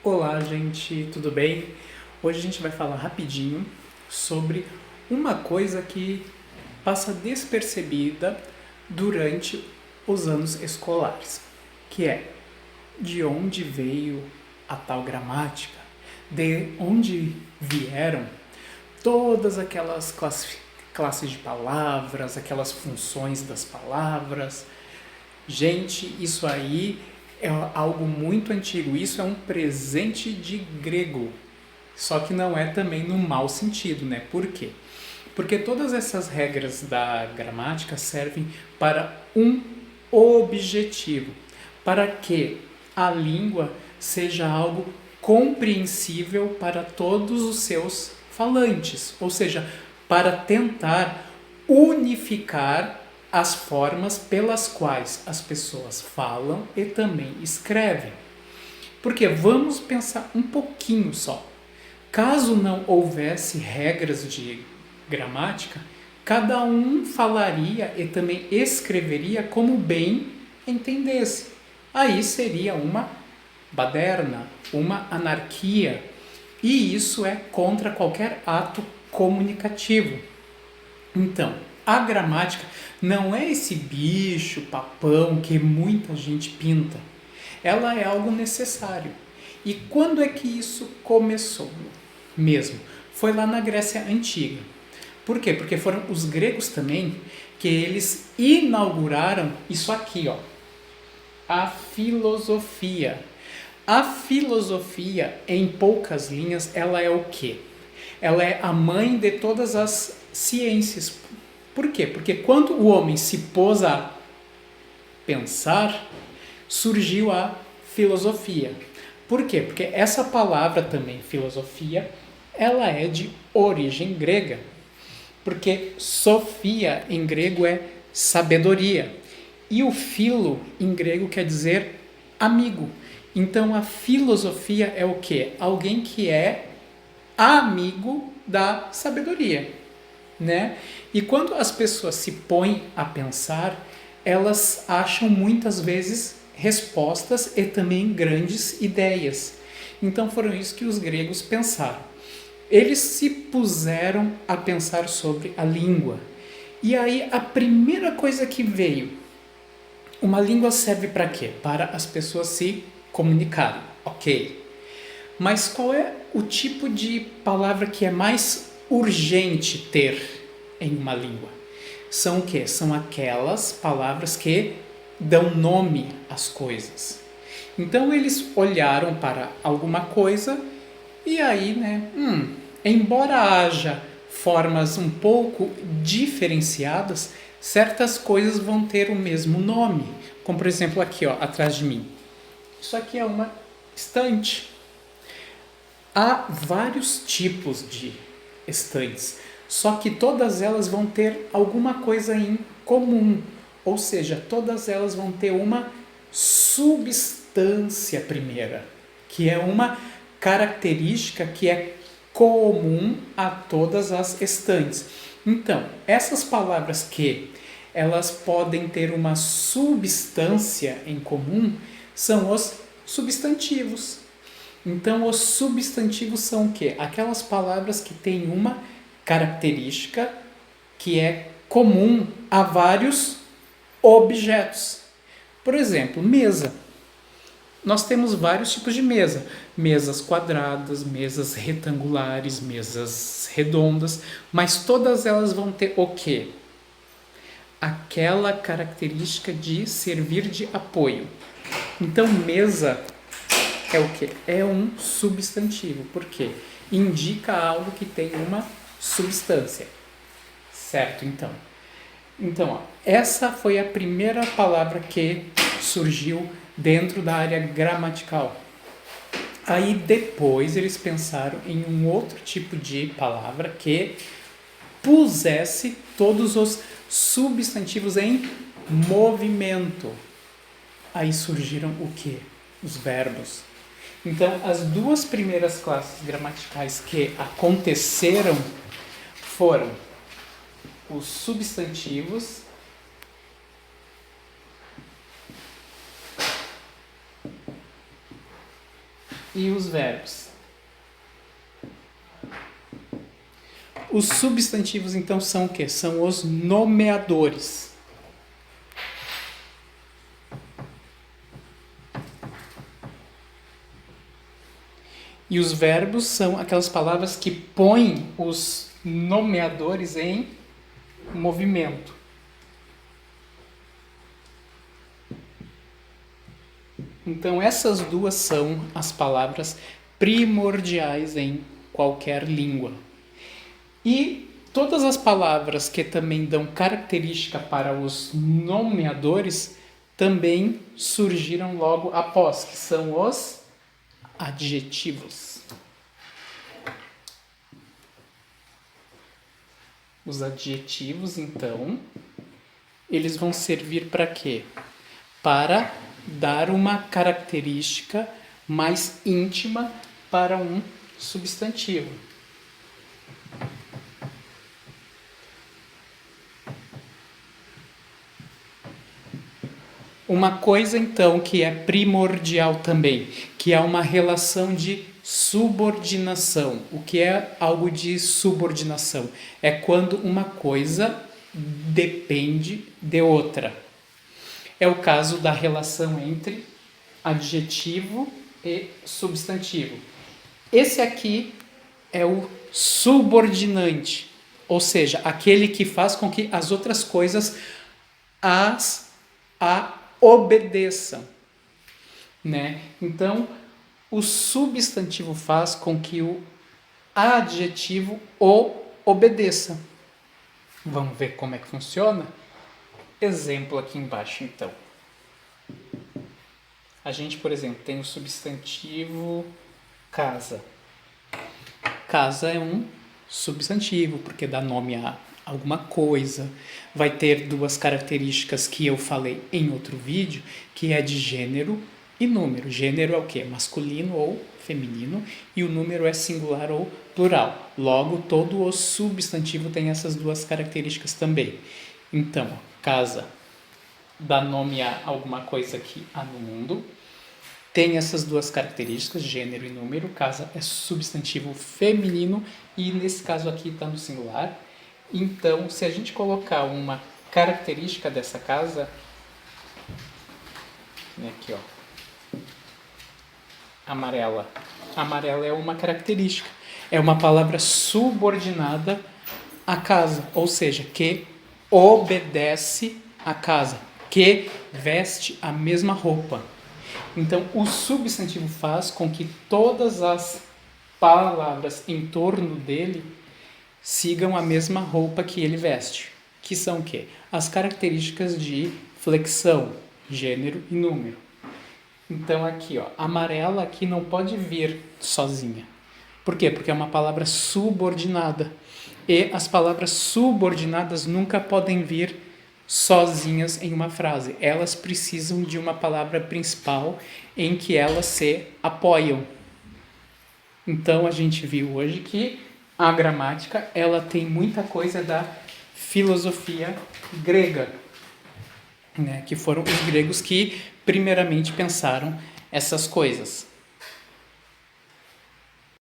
Olá, gente, tudo bem? Hoje a gente vai falar rapidinho sobre uma coisa que passa despercebida durante os anos escolares, que é de onde veio a tal gramática, de onde vieram todas aquelas classes de palavras, aquelas funções das palavras. Gente, isso aí é algo muito antigo. Isso é um presente de grego. Só que não é também no mau sentido, né? Por quê? Porque todas essas regras da gramática servem para um objetivo, para que a língua seja algo compreensível para todos os seus falantes, ou seja, para tentar unificar as formas pelas quais as pessoas falam e também escrevem. Porque vamos pensar um pouquinho só. Caso não houvesse regras de gramática, cada um falaria e também escreveria como bem entendesse. Aí seria uma baderna, uma anarquia, e isso é contra qualquer ato comunicativo. Então, a gramática não é esse bicho papão que muita gente pinta. Ela é algo necessário. E quando é que isso começou mesmo? Foi lá na Grécia Antiga. Por quê? Porque foram os gregos também que eles inauguraram isso aqui, ó, a filosofia. A filosofia, em poucas linhas, ela é o quê? Ela é a mãe de todas as ciências. Por quê? Porque quando o homem se pôs a pensar, surgiu a filosofia. Por quê? Porque essa palavra também, filosofia, ela é de origem grega. Porque sofia em grego é sabedoria. E o filo em grego quer dizer amigo. Então a filosofia é o quê? Alguém que é amigo da sabedoria, né? E quando as pessoas se põem a pensar, elas acham muitas vezes respostas e também grandes ideias. Então foram isso que os gregos pensaram. Eles se puseram a pensar sobre a língua. E aí a primeira coisa que veio, uma língua serve para quê? Para as pessoas se comunicarem, ok. Mas qual é o tipo de palavra que é mais urgente ter em uma língua? São o quê? São aquelas palavras que dão nome às coisas. Então eles olharam para alguma coisa e aí, né, embora haja formas um pouco diferenciadas, certas coisas vão ter o mesmo nome. Como por exemplo aqui, ó, atrás de mim. Isso aqui é uma estante. Há vários tipos de estantes, só que todas elas vão ter alguma coisa em comum, ou seja, todas elas vão ter uma substância primeira, que é uma característica que é comum a todas as estantes. Então, essas palavras que elas podem ter uma substância em comum são os substantivos. Então, os substantivos são o quê? Aquelas palavras que têm uma característica que é comum a vários objetos. Por exemplo, mesa. Nós temos vários tipos de mesa. Mesas quadradas, mesas retangulares, mesas redondas, mas todas elas vão ter o quê? Aquela característica de servir de apoio. Então, mesa é o que? É um substantivo. Por quê? Indica algo que tem uma substância. Certo, então. Então, ó, essa foi a primeira palavra que surgiu dentro da área gramatical. Aí depois eles pensaram em um outro tipo de palavra que pusesse todos os substantivos em movimento. Aí surgiram o quê? Os verbos. Então, as duas primeiras classes gramaticais que aconteceram foram os substantivos e os verbos. Os substantivos, então, são o quê? São os nomeadores. E os verbos são aquelas palavras que põem os nomeadores em movimento. Então, essas duas são as palavras primordiais em qualquer língua. E todas as palavras que também dão característica para os nomeadores também surgiram logo após, que são os adjetivos. Os adjetivos, então, eles vão servir para quê? Para dar uma característica mais íntima para um substantivo. Uma coisa, então, que é primordial também, que é uma relação de subordinação. O que é algo de subordinação? É quando uma coisa depende de outra. É o caso da relação entre adjetivo e substantivo. Esse aqui é o subordinante, ou seja, aquele que faz com que as outras coisas a obedeçam, né? Então, o substantivo faz com que o adjetivo o obedeça. Vamos ver como é que funciona? Exemplo aqui embaixo, então. A gente, por exemplo, tem o substantivo casa. Casa é um substantivo, porque dá nome a alguma coisa. Vai ter duas características que eu falei em outro vídeo, que é de gênero e número. Gênero é o quê? Masculino ou feminino, e o número é singular ou plural. Logo, todo o substantivo tem essas duas características também. Então, casa dá nome a alguma coisa que há no mundo, tem essas duas características, gênero e número. Casa é substantivo feminino e nesse caso aqui está no singular. Então, se a gente colocar uma característica dessa casa, aqui ó, amarela. Amarela é uma característica, é uma palavra subordinada à casa, ou seja, que obedece à casa, que veste a mesma roupa. Então, o substantivo faz com que todas as palavras em torno dele sigam a mesma roupa que ele veste, que são o quê? As características de flexão, gênero e número. Então, aqui, ó, amarela aqui não pode vir sozinha. Por quê? Porque é uma palavra subordinada. E as palavras subordinadas nunca podem vir sozinhas em uma frase. Elas precisam de uma palavra principal em que elas se apoiam. Então, a gente viu hoje que a gramática, ela tem muita coisa da filosofia grega, né? Que foram os gregos que primeiramente pensaram essas coisas.